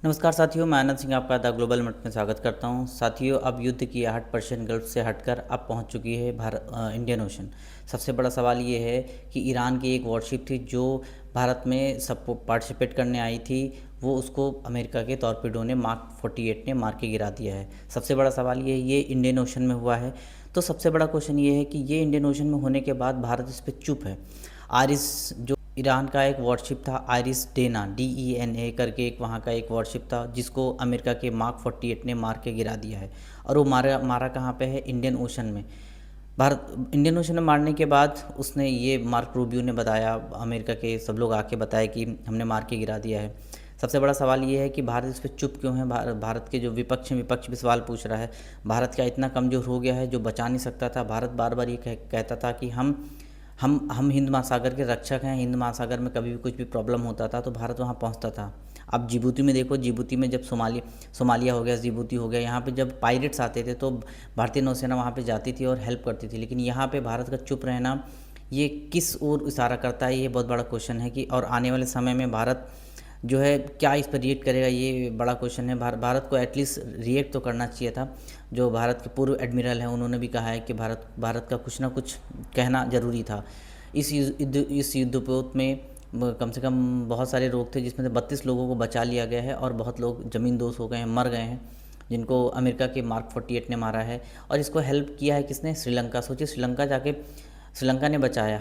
नमस्कार साथियों, मैं आनंद सिंह आपका द ग्लोबल मिनट में स्वागत करता हूं। साथियों, अब युद्ध की आहट पर्शियन गल्फ से हटकर अब पहुंच चुकी है इंडियन ओशन। सबसे बड़ा सवाल ये है कि ईरान की एक वॉरशिप थी जो भारत में सब पार्टिसिपेट करने आई थी, वो उसको अमेरिका के टॉरपीडो ने मार्क 48 ने मार के गिरा दिया है। सबसे बड़ा सवाल ये इंडियन ओशन में हुआ है। तो सबसे बड़ा क्वेश्चन ये है कि ये इंडियन ओशन में होने के बाद भारत इस पर चुप है। आरिस जो ईरान का एक वॉरशिप था, आइरिस डेना DENA करके एक वहाँ का एक वॉरशिप था जिसको अमेरिका के मार्क 48 ने मार के गिरा दिया है। और वो मारा मारा कहाँ पे है? इंडियन ओशन में। भारत इंडियन ओशन में मारने के बाद उसने ये मार्क रूबियो ने बताया, अमेरिका के सब लोग आके बताया कि हमने मार के गिरा दिया है। सबसे बड़ा सवाल ये है कि भारत इस पर चुप क्यों है? भारत के जो विपक्ष भी सवाल पूछ रहा है, भारत क्या इतना कमज़ोर हो गया है जो बचा नहीं सकता था? भारत बार बार ये कहता था कि हम हिंद महासागर के रक्षक हैं, हिंद महासागर में कभी भी कुछ भी प्रॉब्लम होता था तो भारत वहाँ पहुँचता था। अब जिबूती में देखो, जिबूती में जब सोमालिया हो गया, जिबूती हो गया, यहाँ पे जब पायरेट्स आते थे तो भारतीय नौसेना वहाँ पे जाती थी और हेल्प करती थी। लेकिन यहाँ पे भारत का चुप रहना ये किस ओर इशारा करता है? ये बहुत बड़ा क्वेश्चन है कि और आने वाले समय में भारत जो है क्या इस पर रिएक्ट करेगा, ये बड़ा क्वेश्चन है। भारत को एटलीस्ट रिएक्ट तो करना चाहिए था। जो भारत के पूर्व एडमिरल हैं उन्होंने भी कहा है कि भारत का कुछ ना कुछ कहना ज़रूरी था। इस युद्धपोत में कम से कम बहुत सारे लोग थे जिसमें से 32 लोगों को बचा लिया गया है और बहुत लोग ज़मींदोज़ हो गए हैं, मर गए हैं, जिनको अमेरिका के मार्क 48 ने मारा है। और इसको हेल्प किया है किसने? श्रीलंका। सोचिए, श्रीलंका ने बचाया।